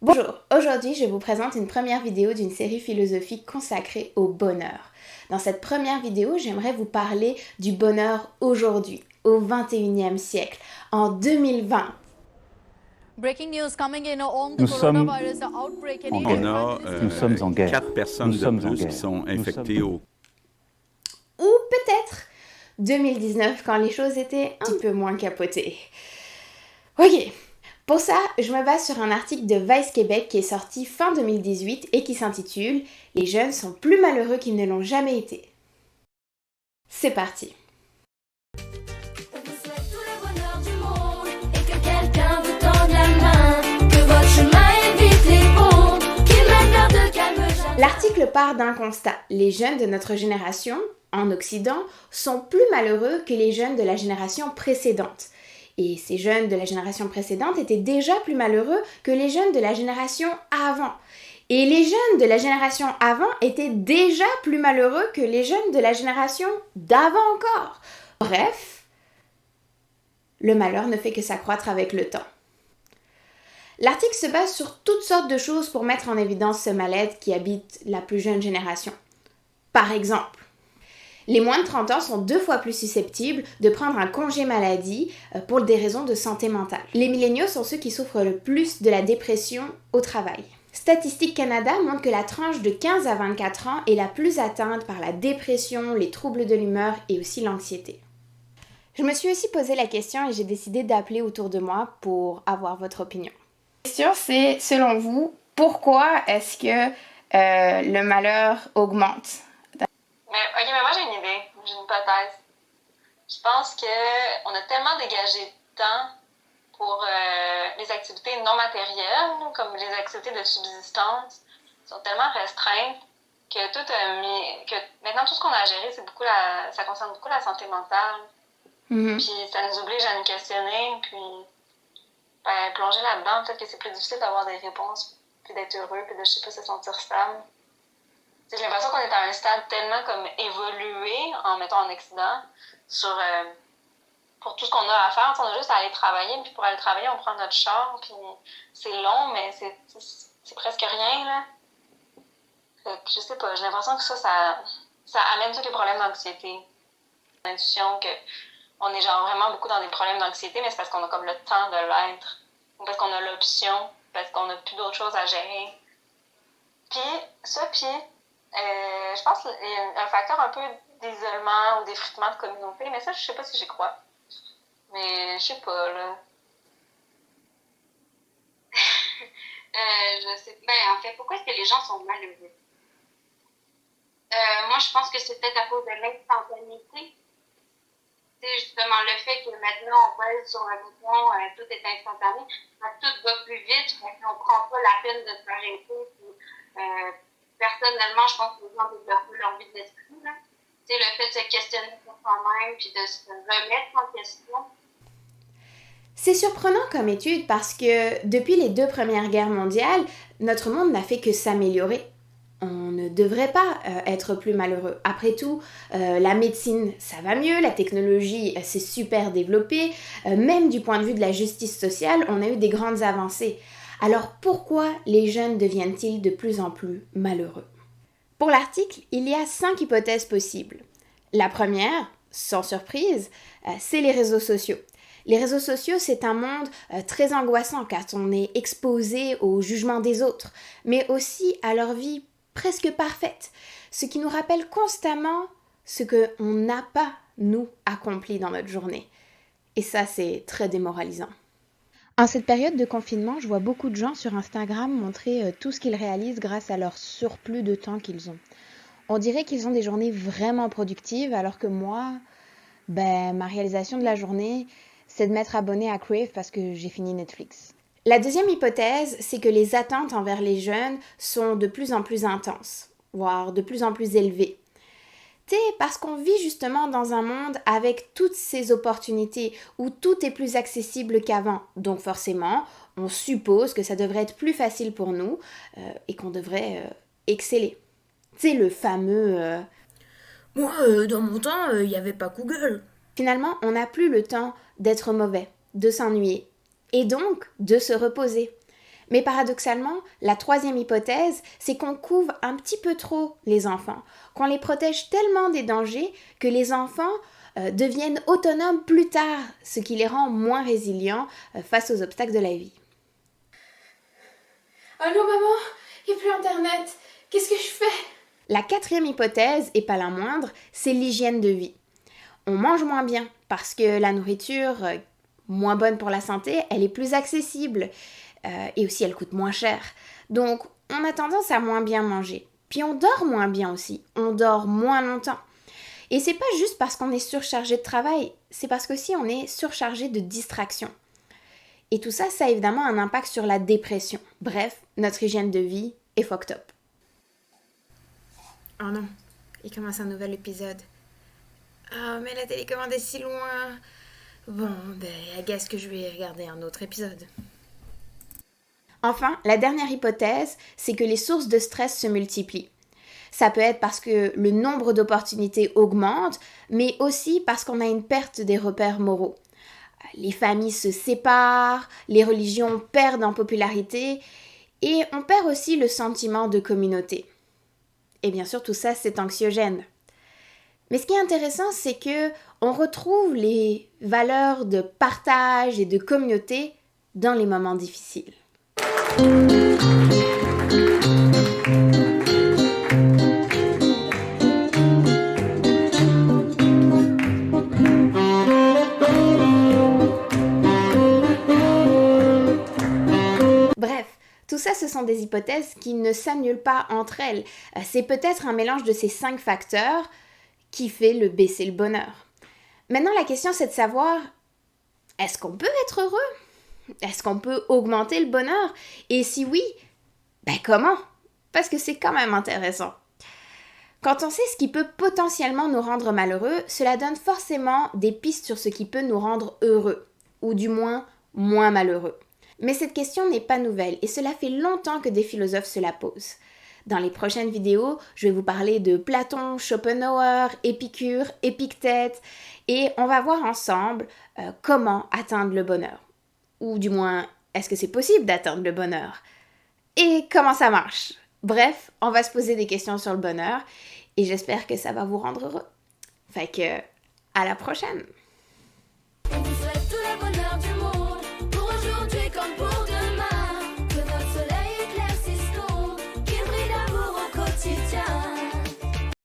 Bonjour, aujourd'hui je vous présente une première vidéo d'une série philosophique consacrée au bonheur. Dans cette première vidéo, j'aimerais vous parler du bonheur aujourd'hui, au 21e siècle, en 2020. Breaking news coming in on the Nous sommes coronavirus outbreak in en India. guerre. On a Nous sommes en guerre. 4 Nous personnes de sommes en plus guerre. qui sont Nous infectées sommes- au Ou peut-être 2019 quand les choses étaient un petit peu moins capotées. Ok, pour ça, je me base sur un article de Vice Québec qui est sorti fin 2018 et qui s'intitule « Les jeunes sont plus malheureux qu'ils ne l'ont jamais été ». C'est parti. On vous souhaite tout le bonheur du monde et que quelqu'un vous tende la main, que votre chemin évite les ponts, qu'il mène vers de calmes jardins. L'article part d'un constat. Les jeunes de notre génération, en Occident, sont plus malheureux que les jeunes de la génération précédente. Et ces jeunes de la génération précédente étaient déjà plus malheureux que les jeunes de la génération avant. Et les jeunes de la génération avant étaient déjà plus malheureux que les jeunes de la génération d'avant encore. Bref, le malheur ne fait que s'accroître avec le temps. L'article se base sur toutes sortes de choses pour mettre en évidence ce mal-être qui habite la plus jeune génération. Par exemple, les moins de 30 ans sont 2 fois plus susceptibles de prendre un congé maladie pour des raisons de santé mentale. Les milléniaux sont ceux qui souffrent le plus de la dépression au travail. Statistique Canada montre que la tranche de 15 à 24 ans est la plus atteinte par la dépression, les troubles de l'humeur et aussi l'anxiété. Je me suis aussi posé la question et j'ai décidé d'appeler autour de moi pour avoir votre opinion. La question c'est, selon vous, pourquoi est-ce que le malheur augmente? Mais moi j'ai une idée, j'ai une hypothèse. Je pense qu'on a tellement dégagé de temps pour les activités non matérielles, comme les activités de subsistance, sont tellement restreintes que que maintenant tout ce qu'on a à gérer, ça concerne beaucoup la santé mentale. Puis ça nous oblige à nous questionner, puis plonger là-dedans. Peut-être que c'est plus difficile d'avoir des réponses, puis d'être heureux, puis de je sais pas se sentir stable. J'ai l'impression qu'on est à un stade tellement comme évolué, en Occident, pour tout ce qu'on a à faire. On a juste à aller travailler, puis pour aller travailler, on prend notre char, puis c'est long, mais c'est presque rien, là. Fait que, je sais pas, j'ai l'impression que ça amène tous les problèmes d'anxiété. L'intuition qu'on est genre vraiment beaucoup dans des problèmes d'anxiété, mais c'est parce qu'on a comme le temps de l'être, ou parce qu'on a l'option, parce qu'on a plus d'autres choses à gérer. Puis je pense qu'il y a un facteur un peu d'isolement ou d'effritement de communauté, mais ça, je sais pas si j'y crois. Mais je sais pas, là. Je sais. En fait, pourquoi est-ce que les gens sont malheureux? Moi, je pense que c'est peut-être à cause de l'instantanéité. C'est justement le fait que maintenant, on pèse sur un bouton, tout est instantané, tout va plus vite, on ne prend pas la peine de s'arrêter. Personnellement, je pense que les gens développent leur vie d'esprit. Le fait de se questionner sur soi-même puis de se remettre en question. C'est surprenant comme étude parce que depuis les 2 premières guerres mondiales, notre monde n'a fait que s'améliorer. On ne devrait pas être plus malheureux. Après tout, la médecine, ça va mieux, la technologie s'est super développée, même du point de vue de la justice sociale, on a eu des grandes avancées. Alors pourquoi les jeunes deviennent-ils de plus en plus malheureux? Pour l'article, il y a 5 hypothèses possibles. La première, sans surprise, c'est les réseaux sociaux. Les réseaux sociaux, c'est un monde très angoissant car on est exposé au jugement des autres, mais aussi à leur vie presque parfaite, ce qui nous rappelle constamment ce qu'on n'a pas, nous, accompli dans notre journée. Et ça, c'est très démoralisant. En cette période de confinement, je vois beaucoup de gens sur Instagram montrer tout ce qu'ils réalisent grâce à leur surplus de temps qu'ils ont. On dirait qu'ils ont des journées vraiment productives, alors que moi, ma réalisation de la journée, c'est de m'être abonnée à Crave parce que j'ai fini Netflix. La deuxième hypothèse, c'est que les attentes envers les jeunes sont de plus en plus intenses, voire de plus en plus élevées. Parce qu'on vit justement dans un monde avec toutes ces opportunités où tout est plus accessible qu'avant. Donc forcément, on suppose que ça devrait être plus facile pour nous et qu'on devrait exceller. Le fameux Moi, dans mon temps, il n'y avait pas Google. Finalement, on n'a plus le temps d'être mauvais, de s'ennuyer et donc de se reposer. Mais paradoxalement, la troisième hypothèse, c'est qu'on couvre un petit peu trop les enfants, qu'on les protège tellement des dangers que les enfants deviennent autonomes plus tard, ce qui les rend moins résilients face aux obstacles de la vie. Allô maman, il n'y a plus internet, qu'est-ce que je fais? La quatrième hypothèse, et pas la moindre, c'est l'hygiène de vie. On mange moins bien parce que la nourriture, moins bonne pour la santé, elle est plus accessible et aussi elle coûte moins cher. Donc on a tendance à moins bien manger. Puis on dort moins bien aussi, on dort moins longtemps. Et c'est pas juste parce qu'on est surchargé de travail, c'est parce qu'aussi on est surchargé de distractions. Et tout ça, ça a évidemment un impact sur la dépression. Bref, notre hygiène de vie est fucked up. Oh non, il commence un nouvel épisode. Ah, mais la télécommande est si loin. Bon, I guess que je vais regarder un autre épisode. Enfin, la dernière hypothèse, c'est que les sources de stress se multiplient. Ça peut être parce que le nombre d'opportunités augmente, mais aussi parce qu'on a une perte des repères moraux. Les familles se séparent, les religions perdent en popularité, et on perd aussi le sentiment de communauté. Et bien sûr, tout ça, c'est anxiogène. Mais ce qui est intéressant, c'est que on retrouve les valeurs de partage et de communauté dans les moments difficiles. Bref, tout ça, ce sont des hypothèses qui ne s'annulent pas entre elles. C'est peut-être un mélange de ces 5 facteurs qui fait le baisser le bonheur. Maintenant, la question, c'est de savoir, est-ce qu'on peut être heureux? Est-ce qu'on peut augmenter le bonheur? Et si oui, comment? Parce que c'est quand même intéressant. Quand on sait ce qui peut potentiellement nous rendre malheureux, cela donne forcément des pistes sur ce qui peut nous rendre heureux, ou du moins moins malheureux. Mais cette question n'est pas nouvelle, et cela fait longtemps que des philosophes se la posent. Dans les prochaines vidéos, je vais vous parler de Platon, Schopenhauer, Épicure, Épictète, et on va voir ensemble comment atteindre le bonheur. Ou du moins, est-ce que c'est possible d'atteindre le bonheur? Et comment ça marche? Bref, on va se poser des questions sur le bonheur, et j'espère que ça va vous rendre heureux. Fait que, à la prochaine!